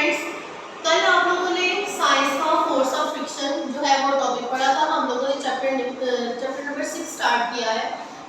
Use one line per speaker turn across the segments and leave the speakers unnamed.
Friends, कल आप लोगों ने साइंस का फोर्स ऑफ फ्रिक्शन जो है वो टॉपिक पढ़ा था। हम लोगों ने चैप्टर नंबर 6 स्टार्ट किया है,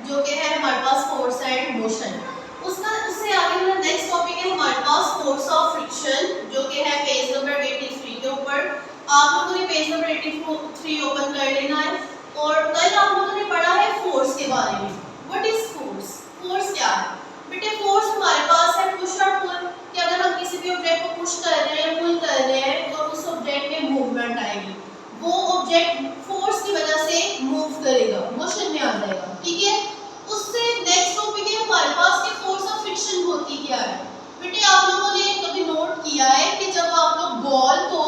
जो कि है हमारे पास फोर्स एंड मोशन। उससे आगे हमारा नेक्स्ट टॉपिक है हमारे पास फोर्स ऑफ फ्रिक्शन, जो कि है पेज नंबर 83 के ऊपर। आप लोगों ने पेज नंबर 83 ओपन कर लेना है। और कल आप लोगों ने पढ़ा है फोर्स के बारे में। What is force? फोर्स क्या है बेटे? फोर्स हमारे पास है पुश और पुल, कि अगर हम किसी भी ऑब्जेक्ट को पुश कर रहे हैं, पुल कर रहे हैं, तो उस ऑब्जेक्ट में मूवमेंट आएगी। वो ऑब्जेक्ट फोर्स की वजह से मूव करेगा, मोशन में आ जाएगा। ठीक है, उससे नेक्स्ट टॉपिक है हमारे पास कि फोर्स ऑफ फ्रिक्शन होती क्या है। बेटे आप लोगों ने कभी नोट किया है कि जब आप लोग बॉल को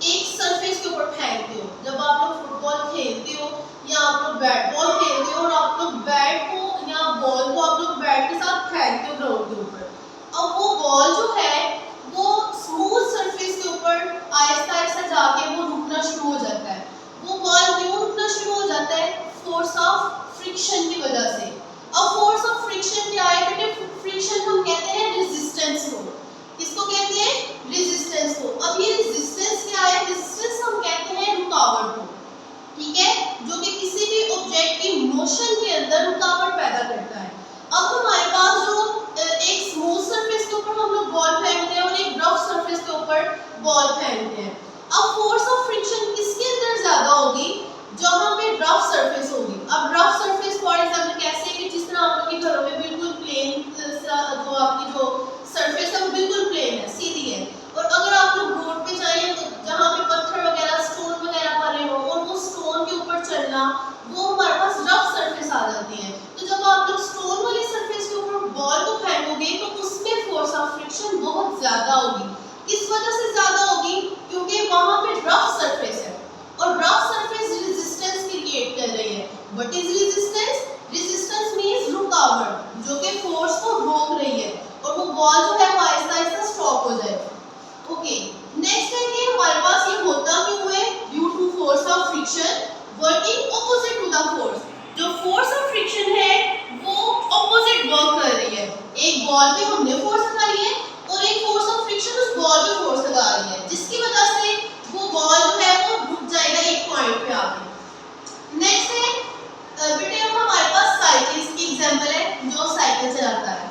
एक सरफेस के ऊपर फेंकते हो, जब आप लोग फुटबॉल खेलते हो या आप लोग बैट बॉल खेलते हो और आप लोग बैट को या बॉल को आप लोग बैट के साथ फेंकते हो ग्राउंड के ऊपर, अब वो बॉल जो है वो स्मूथ सरफेस के ऊपर आहिस्ता आहिस्ता जाके वो रुकना शुरू हो जाता है। वो बॉल क्यों रुकना शुरू हो जाता है? फोर्स ऑफ फ्रिक्शन की वजह से। अब फोर्स ऑफ फ्रिक्शन क्या है बेटे? फ्रिक्शन हम कहते हैं रेजिस्टेंस को। किसको कहते हैं? रेजिस्टेंस को। अब ये रेजिस्टेंस क्या है? रेजिस्टेंस हम कहते हैं रुकावट को। ठीक है, जो कि किसी भी ऑब्जेक्ट की मोशन के अंदर रुकावट पैदा करता है। अब हमारे पास जो एक स्मूथ सरफेस के ऊपर हम लोग बॉल फेंकते हैं और एक रफ सरफेस के ऊपर बॉल फेंकते हैं। अब फोर्स ऑफ फ्रिक्शन किसके अंदर ज्यादा होगी? जहां पे रफ सरफेस होगी। अब रफ सरफेस फॉर एग्जांपल कैसे कि जिस तरह आप लोग के घरों में बिल्कुल प्लेन जो आपकी जो सरफेस है वो बिल्कुल प्लेन है, सीधी है। और अगर आप लोग रोड पे जाइए तो जहां पे पत्थर वगैरह स्टोन वगैरह पड़े हो और वो स्टोन के ऊपर चलना, वो हमारे पास रफ सरफेस आ जाती है। तो जब आप लोग स्टोन वाली सरफेस के ऊपर बॉल को फेंकोगे तो उसमें फोर्स ऑफ फ्रिक्शन बहुत ज्यादा होगी। किस वजह से ज्यादा होगी? क्योंकि वहां पे रफ सरफेस है और रफ सरफेस रेजिस्टेंस क्रिएट कर रही है। What is resistance? Resistance means रुकावट, जो कि फोर्स को रोक रही है और वो बॉल जो है वो आहिस्ता आहिस्ता स्टॉप हो जाएगा। ओके, नेक्स्ट है कि हमारे पास ये होता क्यों है? Due to force of friction working opposite to the force. जो फोर्स ऑफ फ्रिक्शन है वो ऑपोजिट वर्क कर रही है। एक बॉल पे हमने फोर्स लगाई है और एक फोर्स ऑफ फ्रिक्शन उस बॉल पे फोर्स लगा रही है, जिसकी वजह से वो बॉल जो है वो रुक जाएगा एक पॉइंट पे आके। नेक्स्ट है बेटे अब हमारे पास साइकिल्स की एग्जांपल है, जो साइकिल चलाता है।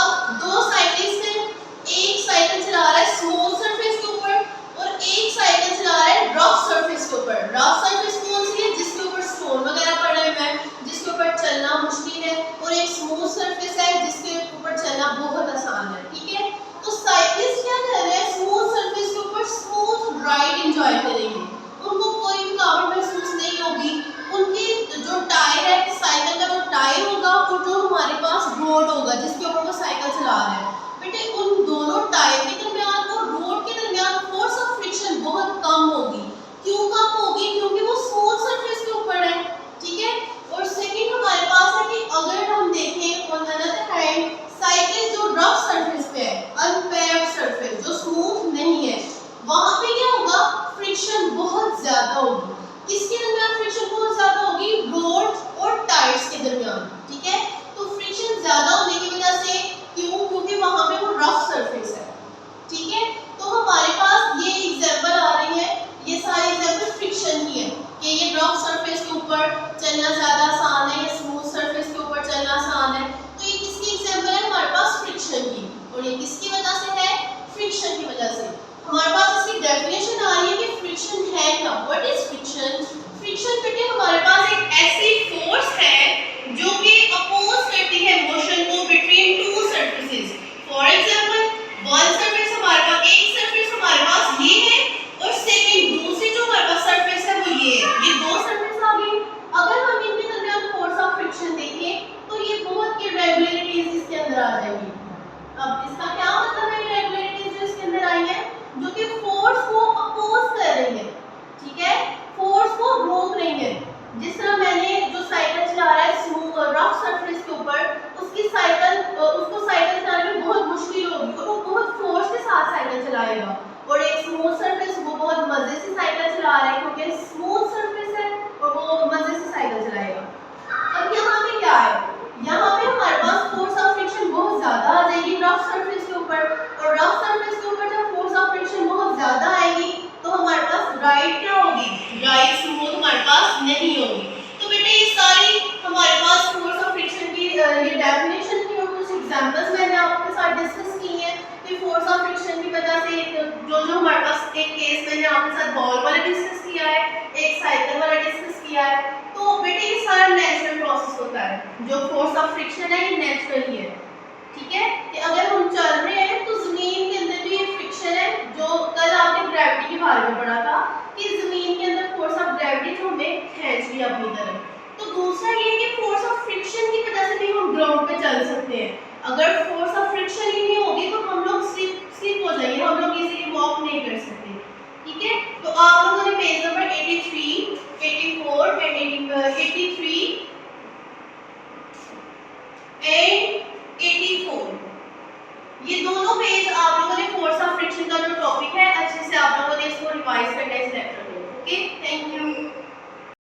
अब दो साइकिल्स हैं, एक साइकिल चला रहा है स्मूथ सरफेस के ऊपर और एक साइकिल चला रहा है रफ सरफेस के ऊपर। रफ सरफेस कौन सी है? जिसके ऊपर स्टोन वगैरह पड़े हुए हैं, जिसके ऊपर चलना मुश्किल है, और एक स्मूथ सरफेस है जिसके ऊपर चलना बहुत आसान है। ठीक है, तो साइकिलिस्ट क्या कर रहे हैं? स्मूथ सरफेस के ऊपर स्मूथ राइड एंजॉय करेंगे, उनको कोई रुकावट महसूस नहीं होगी। उनकी जो टायर है, साइकिल का जो टायर होगा और जो हमारे पास रोड होगा जिसके ऊपर वो साइकिल चला रहे हैं, बेटे उन दोनों टायर के दरमियान और रोड के दरमियान फोर्स ऑफ फ्रिक्शन बहुत कम होगी। क्यों कम होगी? क्योंकि वो स्मूथ सरफेस के ऊपर है। ठीक है, और सेकंड हमारे पास है कि अगर हम देखें ऑन अनदर हैंड साइकिल जो रफ सरफेस पे है, अनपेव्ड सरफेस जो स्मूथ नहीं है, वहां पे क्या होगा? फ्रिक्शन बहुत ज्यादा होगी। किसके दरमियान फ्रिक्शन बहुत ज्यादा होगी? रोड और टायर्स के दरमियान। ठीक है, तो फ्रिक्शन ज्यादा होने की वजह से, क्यों? क्योंकि वहां पे वो रफ सरफेस है। ठीक है, तो हमारे पास ये एग्जांपल आ रही है, ये सारे एग्जांपल फ्रिक्शन की है कि ये रफ सरफेस के ऊपर चलना ज्यादा आसान है या स्मूथ सरफेस के ऊपर चलना आसान है। तो ये किसकी एग्जांपल है? हमारे पास फ्रिक्शन की। और ये किसकी वजह से है? फ्रिक्शन की वजह से। हमारे पास इसकी डेफिनेशन आ रही है कि फ्रिक्शन है क्या? What is friction? फ्रिक्शन बेटे हमारे पास एक ऐसी फोर्स है जो कि अपोज करती है मोशन को between two surfaces. For example one surface हमारे पास, एक सरफेस हमारे पास ये है और सेकंड दूसरी जो हमारे पास सरफेस है वो ये है। ये दो सरफेस आ गई। अगर हम इनके दरमियान फोर्स ऑफ फ्रिक्शन देखें तो ये बहुत इरेगुलरिटीज इसके अंदर आ जाएगी। अब इसका क्या मतलब है? इरेगुलरिटीज जो इसके अंदर आई है, जो कि फोर्स को अपोज कर रही है। ठीक है, फोर्स को रोक रही है। जिस तरह मैंने जो साइकिल चला रहा है स्मूथ रफ सरफेस के ऊपर, उसको साइकिल चलाने में बहुत मुश्किल होगी और वो बहुत फोर्स के साथ साइकिल चलाएगा। और एक स्मूथ सरफेस वो बहुत मजे से साइकिल चला रहा है क्योंकि स्मूथ सरफेस है और वो मजे से साइकिल चलाएगा। अब यहाँ पे क्या है? यहाँ पे हमारे पास फोर्स ऑफ फ्रिक्शन बहुत ज्यादा आ जाएगी रफ सरफेस के ऊपर, और रफ सरफेस के ऊपर जब फोर्स ऑफ फ्रिक्शन जो जो हमारे पास एक केस मैंने आपके साथ बॉल वाला डिस्कस किया है, एक साइकिल वाला डिस्कस किया है, तो बेटे ये सारा नेचुरल प्रोसेस होता है। जो फोर्स ऑफ फ्रिक्शन है ये नेचुरल ही है, ठीक है। कि अगर हम चल रहे हैं तो जमीन के अंदर भी ये फ्रिक्शन है, जो कल आपने ग्रेविटी के बारे में पढ़ा था कि जमीन के अंदर फोर्स ऑफ ग्रेविटी जो हमें खींच रही है अपनी तरफ। तो दूसरा ये कि फोर्स ऑफ फ्रिक्शन की वजह से भी हम ग्राउंड पे चल सकते हैं। अगर फोर्स ऑफ फ्रिक्शन ही नहीं होगी तो हम लोग स्लिप हो जाएंगे, हम लोग इजीली वॉक नहीं कर सकते, ठीक है। तो आप लोगों ने पेज नंबर 83, 84 एंड 83 एंड 84 ये दोनों पेज आप लोगों ने फोर्स ऑफ फ्रिक्शन का जो टॉपिक है अच्छे से आप लोगों ने इसको रिवाइज करना है।